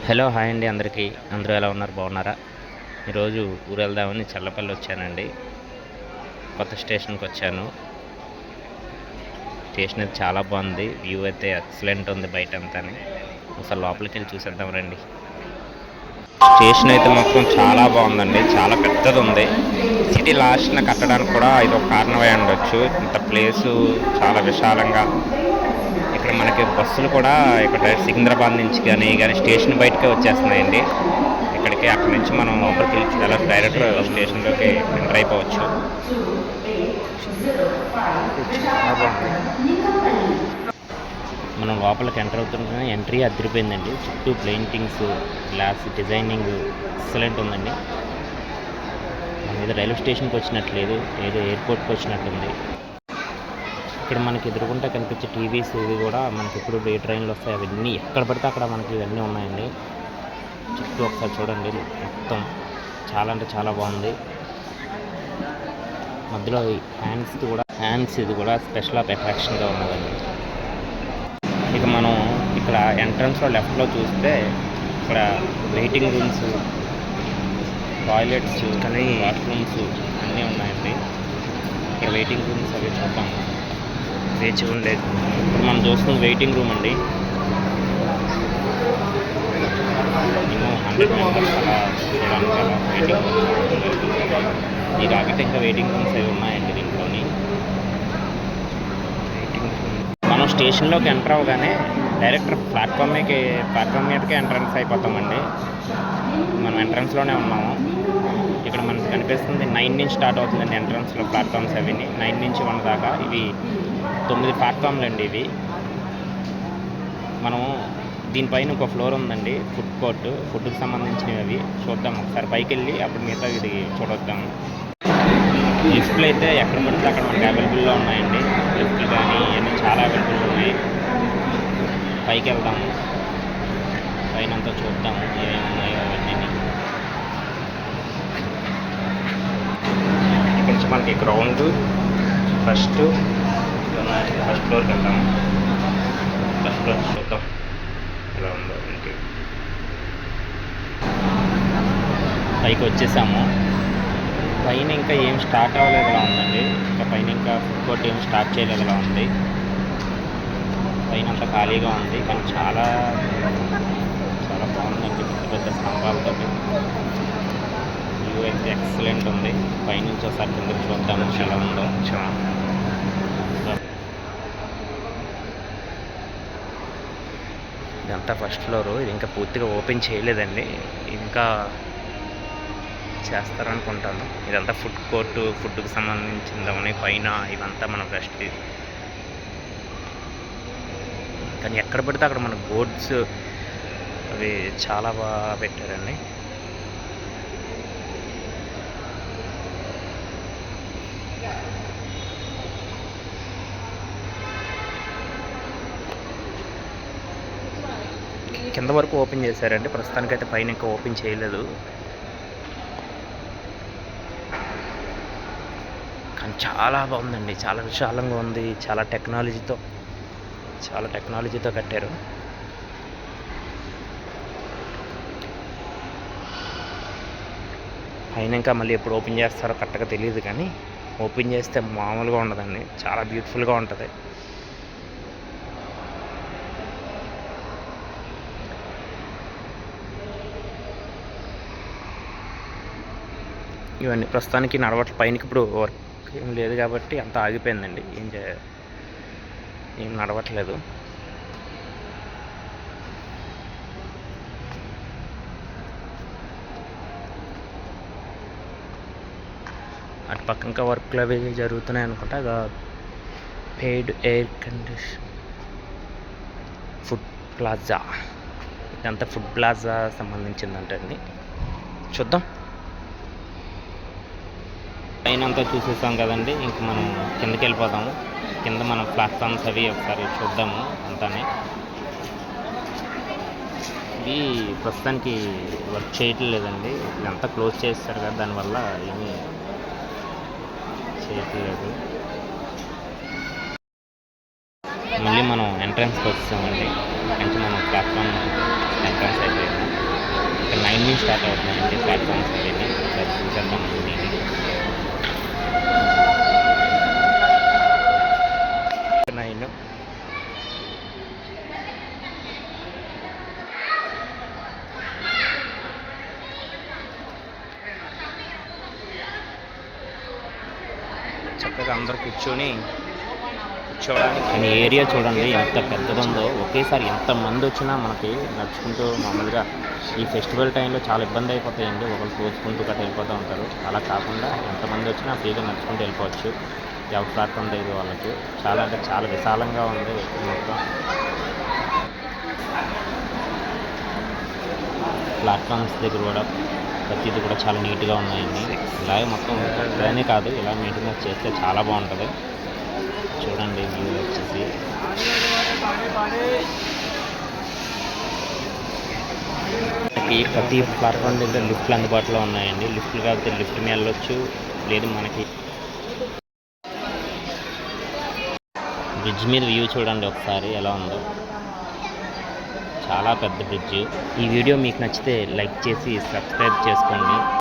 Hello hi అండి అందరికీ. అందరూ ఎలా ఉన్నారు? బాగున్నారా? ఈరోజు ఊరు వెళ్దామని చల్లపల్లి వచ్చానండి. కొత్త స్టేషన్కి వచ్చాను. స్టేషన్ అయితే చాలా బాగుంది. వ్యూ అయితే ఎక్సలెంట్ ఉంది బయట అంతానే. ఒకసారి లోపలికి వెళ్ళి చూసేద్దాం రండి. స్టేషన్ అయితే మాత్రం చాలా బాగుందండి. చాలా పెద్దది ఉంది. సిటీ లాస్ట్న కట్టడానికి కూడా ఇది ఒక కారణమై ఉండొచ్చు. ఇంత ప్లేసు చాలా విశాలంగా. ఇక్కడ మనకి బస్సులు కూడా ఇక్కడ సికింద్రాబాద్ నుంచి కానీ స్టేషన్ బయటకే వచ్చేస్తున్నాయండి. ఇక్కడికి అక్కడి నుంచి మనం లోపలికి వెళ్ళి ఎలా డైరెక్ట్ స్టేషన్లోకి ఎంటర్ అయిపోవచ్చు. మనం లోపలికి ఎంటర్ అవుతుంటే ఎంట్రీ అదిరిపోయిందండి. చుట్టూ పెయింటింగ్స్, గ్లాస్ డిజైనింగ్ ఎక్సలెంట్ ఉందండి. మనం ఏదో రైల్వే స్టేషన్కి వచ్చినట్లేదు, ఏదో ఎయిర్పోర్ట్కి వచ్చినట్టుంది. ఇక్కడ మనకి ఎదురుకుంటే కనిపించే టీవీస్ ఇవి కూడా మనకి ఎప్పుడు ఏ ట్రైన్లు వస్తాయి అవన్నీ ఎక్కడ పడితే అక్కడ మనకి ఇవన్నీ ఉన్నాయండి. చుట్టూ ఒకసారి చూడండి, మొత్తం చాలా అంటే చాలా బాగుంది. మధ్యలో హ్యాండ్స్ ఇది కూడా స్పెషల్ ఆఫ్ అట్రాక్షన్గా ఉన్నదండి. ఇక మనం ఇక్కడ ఎంట్రన్స్లో లెఫ్ట్లో చూస్తే ఇక్కడ వెయిటింగ్ రూమ్స్, టాయిలెట్స్, వాష్రూమ్స్ అన్నీ ఉన్నాయండి. ఇక్కడ వెయిటింగ్ రూమ్స్ అవి చూద్దాము. వేచి ఉండేది ఇప్పుడు మనం చూస్తుంది వెయిటింగ్ రూమ్ అండి. మేము 100 మెంబర్స్ అలా చూడడానికి అలా వెయిటింగ్ రూమ్స్. ఈ కాకపోతే ఇంకా వెయిటింగ్ రూమ్స్ అవి ఉన్నాయండి దీంట్లోని. వెయిటింగ్ రూమ్ మనం స్టేషన్లోకి ఎంటర్ అవ్వగానే డైరెక్ట్ ప్లాట్ఫామ్ మీదకే ఎంట్రన్స్ అయిపోతామండి. మనం ఎంట్రన్స్లోనే ఉన్నాము. ఇక్కడ మనకు కనిపిస్తుంది 9 నుంచి స్టార్ట్ అవుతుందండి ఎంట్రన్స్లో ప్లాట్ఫామ్స్ అవి 9 నుంచి 1 దాకా. ఇవి 9 ప్లాట్ఫామ్లు అండి ఇవి. మనం దీనిపైన ఒక ఫ్లోర్ ఉందండి, ఫుడ్ కోర్టు, ఫుడ్కి సంబంధించినవి అవి చూద్దాం. ఒకసారి పైకి వెళ్ళి అప్పుడు మిగతా ఇది చూడొద్దాము. లిఫ్ట్లు అయితే ఎక్కడ పడితే అక్కడ మనకి అవైలబుల్లో ఉన్నాయండి. లిఫ్ట్లు కానీ ఇవన్నీ చాలా అవైలబుల్ ఉన్నాయి. పైకి వెళ్దాము, పైన అంతా చూద్దాము ఏమేమి ఉన్నాయో అవన్నీ. ఇక్కడ నుంచి మనకి గ్రౌండ్ ఫస్ట్ ఫ్లోర్కి వెళ్దాము. ఫస్ట్ ఫ్లోర్ చూద్దాం ఎలా ఉందో. ఇంకే పైకి వచ్చేసాము. పైన ఇంకా ఏం స్టార్ట్ అవ్వలేదులా ఉందండి. ఇంకా పైన ఇంకా ఫుడ్ కోర్ట్ ఏం స్టార్ట్ చేయలేదులా ఉంది. పైన అంతా ఖాళీగా ఉంది కానీ చాలా చాలా బాగుందండి. పెద్ద పెద్ద స్తంభాలతో వ్యూ అయితే ఎక్సలెంట్ ఉంది. పైనుంచి ఒకసారి కిందకి చూద్దాము ఎలా ఉందో. ఇదంతా ఫస్ట్ ఫ్లోరు. ఇది ఇంకా పూర్తిగా ఓపెన్ చేయలేదండి, ఇంకా చేస్తారనుకుంటాను. ఇదంతా ఫుడ్ కోర్టు, ఫుడ్కి సంబంధించింది పైన ఇవంతా మనం ఫస్ట్. కానీ ఎక్కడ పడితే అక్కడ మన బోర్డ్స్ అవి చాలా బాగా పెట్టారండి. కింద వరకు ఓపెన్ చేశారండి, ప్రస్తుతానికైతే పైన ఇంకా ఓపెన్ చేయలేదు. కానీ చాలా బాగుందండి, చాలా విశాలంగా ఉంది. చాలా టెక్నాలజీతో కట్టారు. పైన ఇంకా మళ్ళీ ఎప్పుడు ఓపెన్ చేస్తారో కరెక్ట్గా తెలియదు, కానీ ఓపెన్ చేస్తే మామూలుగా ఉండదండి, చాలా బ్యూటిఫుల్గా ఉంటుంది. ఇవన్నీ ప్రస్తుతానికి పైనకి ఇప్పుడు వర్క్ ఏం లేదు కాబట్టి అంత ఆగిపోయిందండి. ఏం నడవట్లేదు. అటు పక్క ఇంకా వర్క్లు అవి జరుగుతున్నాయి అనుకుంటా. Paid air condition food plaza, ఇదంతా ఫుడ్ ప్లాజా సంబంధించిందంటండి. చూద్దాం. పైన అంతా చూసేసాం కదండి, ఇంక మనం కిందకి వెళ్ళిపోతాము. కింద మనం ప్లాట్ఫామ్స్ అవి ఒకసారి చూద్దాము అంతానే. ఇది ప్రస్తుతానికి వర్క్ చేయట్లేదండి, ఇదంతా క్లోజ్ చేస్తారు కదా, దానివల్ల ఏమీ చేయట్లేదు. మళ్ళీ మనం ఎంట్రన్స్కి వచ్చామండి. నుంచి మనం ప్లాట్ఫామ్ ఎంట్రన్స్ అయిపోయింది. ఇంజిన్ స్టార్ట్ అవుతున్నాయండి ప్లాట్ఫామ్స్ అవన్నీ ఒకసారి చూసేద్దాం దీన్ని. 9 చక్కగా అందరూ కూర్చోవడానికి కానీ ఏరియా చూడండి ఎంత పెద్దదుందో. ఒకేసారి ఎంతమంది వచ్చినా మనకి నడుచుకుంటూ మామూలుగా ఈ ఫెస్టివల్ టైంలో చాలా ఇబ్బంది అయిపోతాయండి, ఒకరు తోచుకుంటూ గట్రా వెళ్ళిపోతూ ఉంటారు. అలా కాకుండా ఎంతమంది వచ్చినా ఫ్రీగా నడుచుకుంటూ వెళ్ళిపోవచ్చు ఎవరి ప్లాట్ఫామ్ దగ్గర వాళ్ళకి. చాలా అంటే చాలా విశాలంగా ఉంది మొత్తం. ప్లాట్ఫామ్స్ దగ్గర కూడా ప్రతిదీ కూడా చాలా నీట్గా ఉన్నాయండి. ఇలాగే మొత్తం ఇలానే కాదు, ఇలా మెయింటెనెన్స్ చేస్తే చాలా బాగుంటుంది. చూడండి వ్యూ వచ్చేసి ప్రతి ప్లాట్ఫామ్ దగ్గర లిఫ్ట్లు అందుబాటులో ఉన్నాయండి. లిఫ్ట్లు కాబట్టి లిఫ్ట్ మీద వెళ్ళొచ్చు, లేదు మనకి బ్రిడ్జ్ మీద వ్యూ చూడండి ఒకసారి ఎలా ఉందో. చాలా పెద్ద బ్రిడ్జ్. ఈ వీడియో మీకు నచ్చితే లైక్ చేసి సబ్స్క్రైబ్ చేసుకోండి.